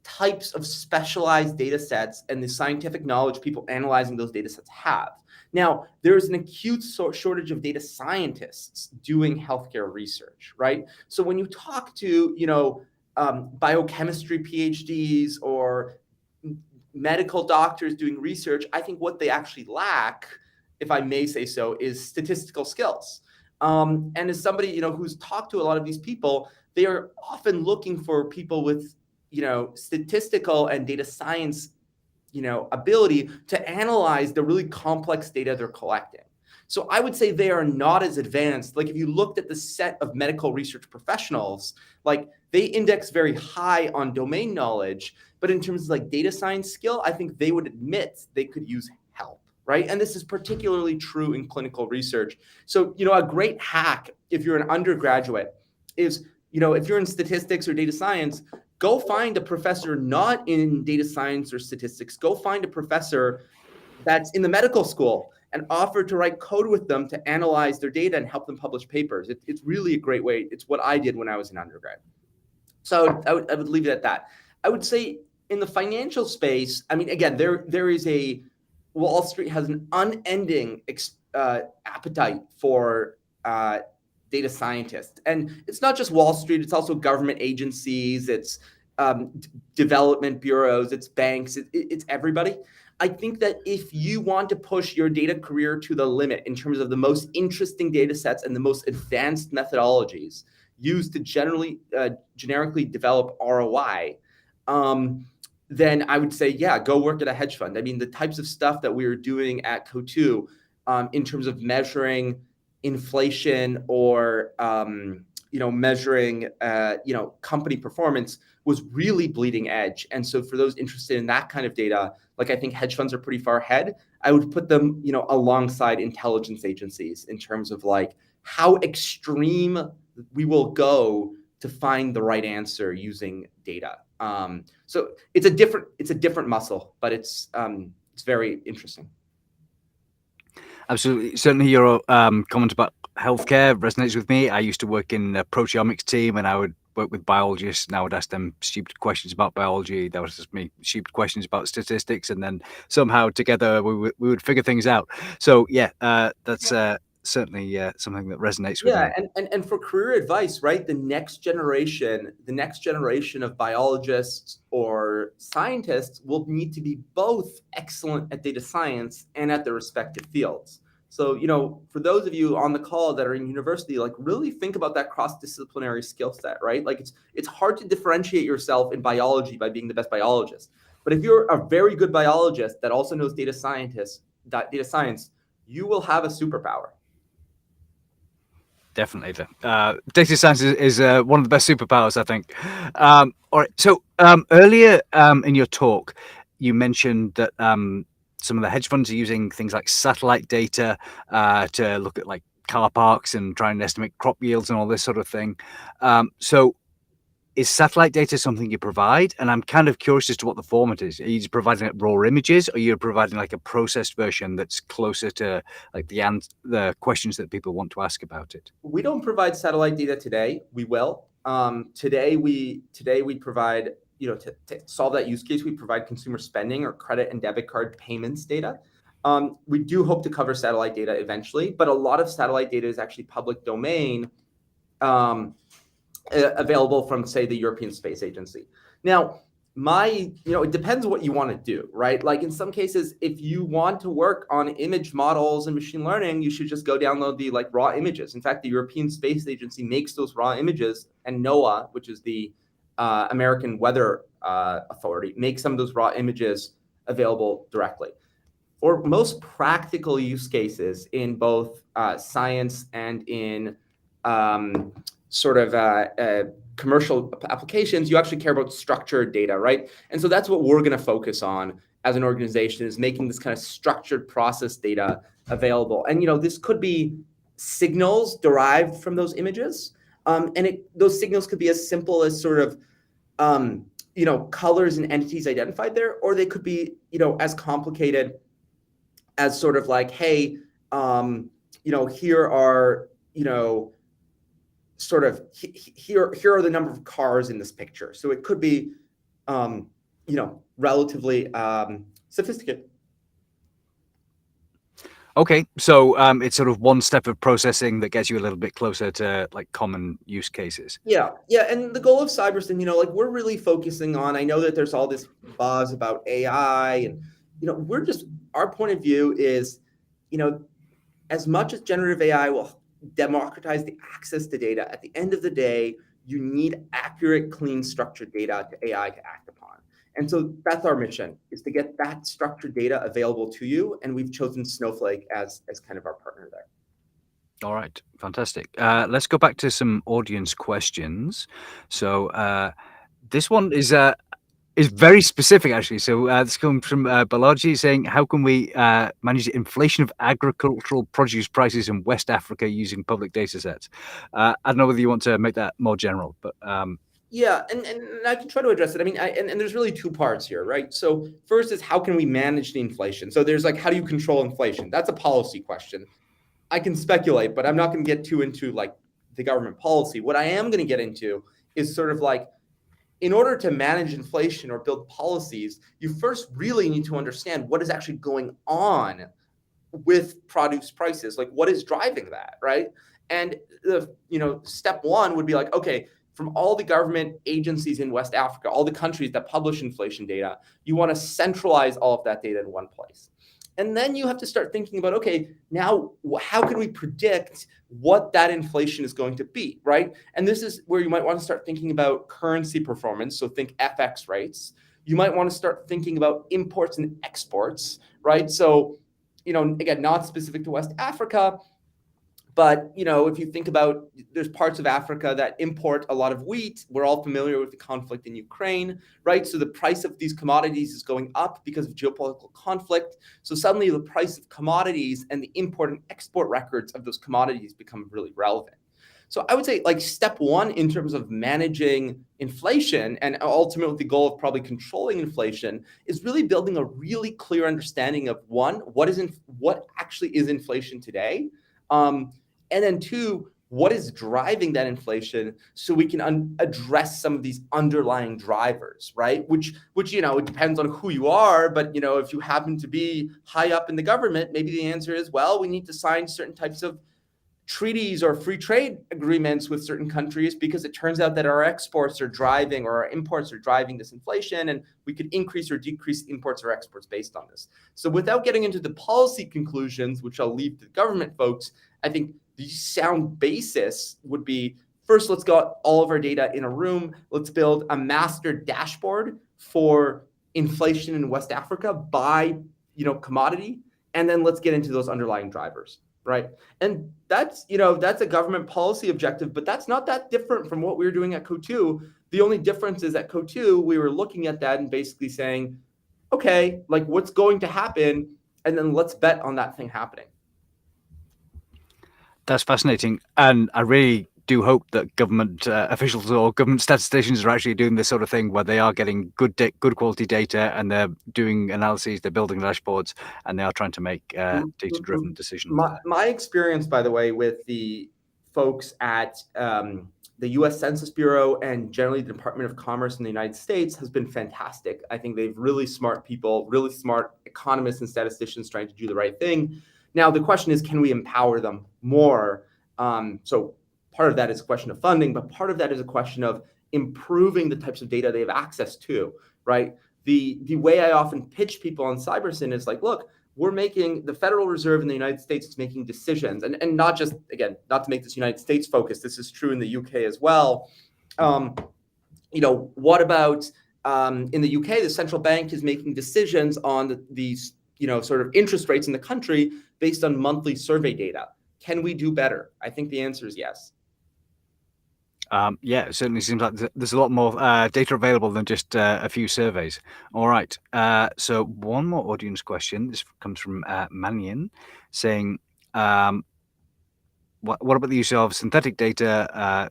types of specialized data sets and the scientific knowledge people analyzing those data sets have. Now, there's an acute shortage of data scientists doing healthcare research, right? So when you talk to, biochemistry PhDs or medical doctors doing research, I think what they actually lack, if I may say so, is statistical skills. And as somebody, who's talked to a lot of these people, they are often looking for people with, statistical and data science, ability to analyze the really complex data they're collecting. So I would say they are not as advanced. Like if you looked at the set of medical research professionals, like they index very high on domain knowledge, but in terms of like data science skill, I think they would admit they could use help, right? And this is particularly true in clinical research. So, a great hack, if you're an undergraduate, is, if you're in statistics or data science, go find a professor not in data science or statistics. Go find a professor that's in the medical school and offer to write code with them to analyze their data and help them publish papers. It's really a great way. It's what I did when I was an undergrad. So I would leave it at that. I would say in the financial space, I mean, again, there is a Wall Street has an unending appetite for data scientists. And it's not just Wall Street, it's also government agencies, it's development bureaus, it's banks, it's everybody. I think that if you want to push your data career to the limit in terms of the most interesting data sets and the most advanced methodologies used to generically develop ROI, then I would say, yeah, go work at a hedge fund. I mean, the types of stuff that we were doing at Coatue in terms of measuring inflation or measuring company performance was really bleeding edge. And so for those interested in that kind of data, like I think hedge funds are pretty far ahead. I would put them, alongside intelligence agencies in terms of like how extreme we will go to find the right answer using data. So it's a different muscle, but it's very interesting. Absolutely. Certainly your comment about healthcare resonates with me. I used to work in a proteomics team and I would work with biologists and I would ask them stupid questions about biology. That was just me, stupid questions about statistics. And then somehow together we would figure things out. So yeah, that's certainly something that resonates with me. And for career advice, right? The next generation of biologists or scientists will need to be both excellent at data science and at their respective fields. So, for those of you on the call that are in university, like really think about that cross-disciplinary skill set, right? Like it's hard to differentiate yourself in biology by being the best biologist. But if you're a very good biologist that also knows data science, you will have a superpower. Definitely. Data science is one of the best superpowers, I think. All right. So earlier in your talk, you mentioned that some of the hedge funds are using things like satellite data to look at like car parks and try and estimate crop yields and all this sort of thing. So is satellite data something you provide? And I'm kind of curious as to what the format is. Are you just providing like raw images, or are you providing like a processed version that's closer to like the questions that people want to ask about it? We don't provide satellite data today. We will. Today we provide, to solve that use case, we provide consumer spending or credit and debit card payments data. We do hope to cover satellite data eventually, but a lot of satellite data is actually public domain. Available from, say, the European Space Agency. Now, it depends what you want to do, right? Like in some cases, if you want to work on image models and machine learning, you should just go download the like raw images. In fact, the European Space Agency makes those raw images, and NOAA, which is the American Weather Authority, makes some of those raw images available directly. For most practical use cases in both science and in commercial applications, you actually care about structured data, right? And so that's what we're going to focus on as an organization, is making this kind of structured process data available. And this could be signals derived from those images, and those signals could be as simple as sort of colors and entities identified there, or they could be as complicated as sort of like, hey, here are here are the number of cars in this picture. So it could be relatively sophisticated. Okay, so it's sort of one step of processing that gets you a little bit closer to like common use cases. Yeah. And the goal of Cybersyn, like we're really focusing on, I know that there's all this buzz about AI and, our point of view is, as much as generative AI will democratize the access to data, at the end of the day, you need accurate, clean, structured data to AI to act upon. And so that's our mission, is to get that structured data available to you. And we've chosen Snowflake as kind of our partner there. All right, fantastic. Let's go back to some audience questions. So this one is very specific, actually. So this comes from Balaji saying, how can we manage the inflation of agricultural produce prices in West Africa using public data sets? I don't know whether you want to make that more general, but yeah, and I can try to address it. I mean, and there's really two parts here, right? So first is how can we manage the inflation? So there's like, how do you control inflation? That's a policy question. I can speculate, but I'm not going to get too into like the government policy. What I am going to get into is sort of like, in order to manage inflation or build policies, you first really need to understand what is actually going on with produce prices. Like, what is driving that, right? And step one would be like, okay, from all the government agencies in West Africa, all the countries that publish inflation data, you want to centralize all of that data in one place. And then you have to start thinking about, okay, now how can we predict what that inflation is going to be, right? And this is where you might want to start thinking about currency performance. So think FX rates. You might want to start thinking about imports and exports, right? So, again, not specific to West Africa, but, if you think about, there's parts of Africa that import a lot of wheat. We're all familiar with the conflict in Ukraine, right? So the price of these commodities is going up because of geopolitical conflict. So suddenly the price of commodities and the import and export records of those commodities become really relevant. So I would say like step one in terms of managing inflation and ultimately the goal of probably controlling inflation is really building a really clear understanding of one, what actually is inflation today? And then two, what is driving that inflation so we can address some of these underlying drivers, right? Which it depends on who you are, but if you happen to be high up in the government, maybe the answer is, well, we need to sign certain types of treaties or free trade agreements with certain countries because it turns out that our exports are driving or our imports are driving this inflation, and we could increase or decrease imports or exports based on this. So without getting into the policy conclusions, which I'll leave to the government folks, I think the sound basis would be, first, let's get all of our data in a room. Let's build a master dashboard for inflation in West Africa by commodity, and then let's get into those underlying drivers. Right. And that's a government policy objective, but that's not that different from what we were doing at Co2. The only difference is at Co2, we were looking at that and basically saying, okay, like what's going to happen? And then let's bet on that thing happening. that's fascinating. And I really do hope that government officials or government statisticians are actually doing this sort of thing where they are getting good quality data and they're doing analyses, they're building dashboards, and they are trying to make data-driven decisions. My experience, by the way, with the folks at the U.S. Census Bureau and generally the Department of Commerce in the United States has been fantastic. I think they've really smart people, really smart economists and statisticians trying to do the right thing. Now, the question is, can we empower them more? So part of that is a question of funding, but part of that is a question of improving the types of data they have access to, right? The way I often pitch people on Cybersyn is like, look, the Federal Reserve in the United States is making decisions, and not just, again, not to make this United States focused, this is true in the UK as well. What about in the UK, the central bank is making decisions on these, sort of interest rates in the country based on monthly survey data. Can we do better? I think the answer is yes. Yeah, it certainly seems like there's a lot more data available than just a few surveys. All right. So one more audience question. This comes from Mannion saying, what about the use of synthetic data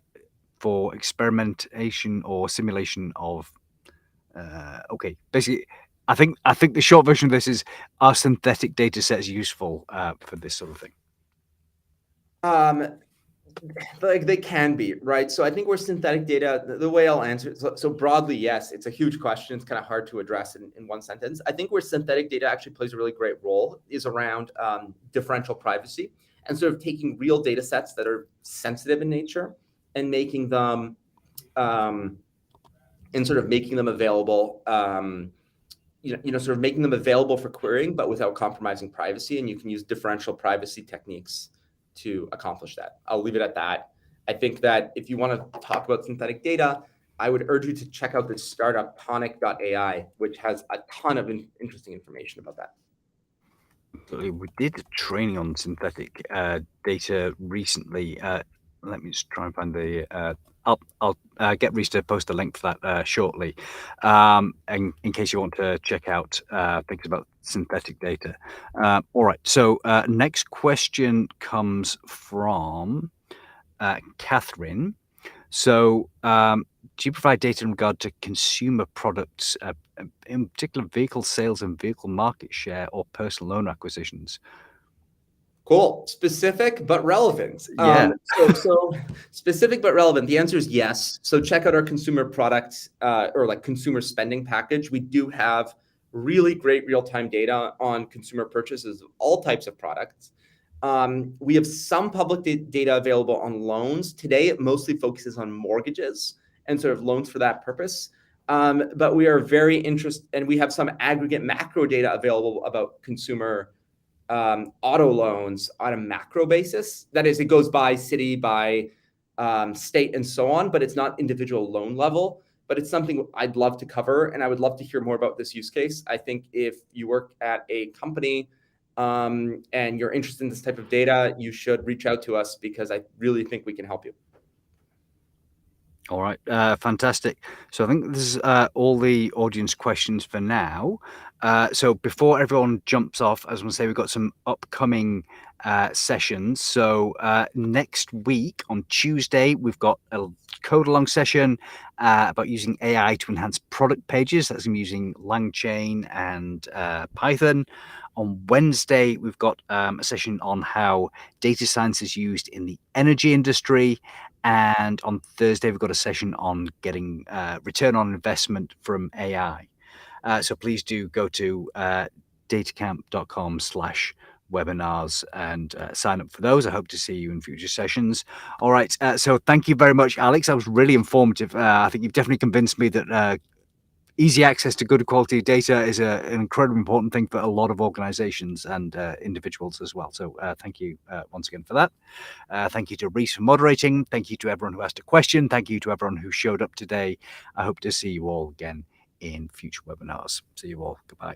for experimentation or simulation of? Okay, basically, I think the short version of this is: are synthetic data sets useful for this sort of thing? like they can be, right? So I think where synthetic data, the way I'll answer it, so broadly, yes, it's a huge question. It's kind of hard to address in one sentence. I think where synthetic data actually plays a really great role is around differential privacy and sort of taking real data sets that are sensitive in nature and making them available, sort of making them available for querying, but without compromising privacy. And you can use differential privacy techniques to accomplish that. I'll leave it at that. I think that if you want to talk about synthetic data, I would urge you to check out the startup tonic.ai, which has a ton of interesting information about that. We did a training on synthetic data recently. Let me just try and find the. I'll get Reese to post a link for that shortly, and in case you want to check out things about synthetic data. All right. So next question comes from Catherine. So do you provide data in regard to consumer products, in particular vehicle sales and vehicle market share or personal loan acquisitions? Cool. Specific but relevant. Yeah. So specific but relevant. The answer is yes. So check out our consumer products or like consumer spending package. We do have really great real-time data on consumer purchases of all types of products. We have some public data available on loans. Today, it mostly focuses on mortgages and sort of loans for that purpose. But we are very interested, and we have some aggregate macro data available about consumer auto loans on a macro basis. That is, it goes by city, by state, and so on, but it's not individual loan level. But it's something I'd love to cover, and I would love to hear more about this use case. I think if you work at a company and you're interested in this type of data, you should reach out to us because I really think we can help you. All right, fantastic. So I think this is all the audience questions for now. So before everyone jumps off, I was going to say we've got some upcoming sessions. So next week on Tuesday, we've got a code along session about using AI to enhance product pages. That's going to be using LangChain and Python. On Wednesday, we've got a session on how data science is used in the energy industry. And on Thursday, we've got a session on getting return on investment from AI. So please do go to datacamp.com/webinars and sign up for those. I hope to see you in future sessions. All right. So thank you very much, Alex. That was really informative. I think you've definitely convinced me that easy access to good quality data is an incredibly important thing for a lot of organizations and individuals as well. So thank you once again for that. Thank you to Reese for moderating. Thank you to everyone who asked a question. Thank you to everyone who showed up today. I hope to see you all again in future webinars. See you all. Goodbye.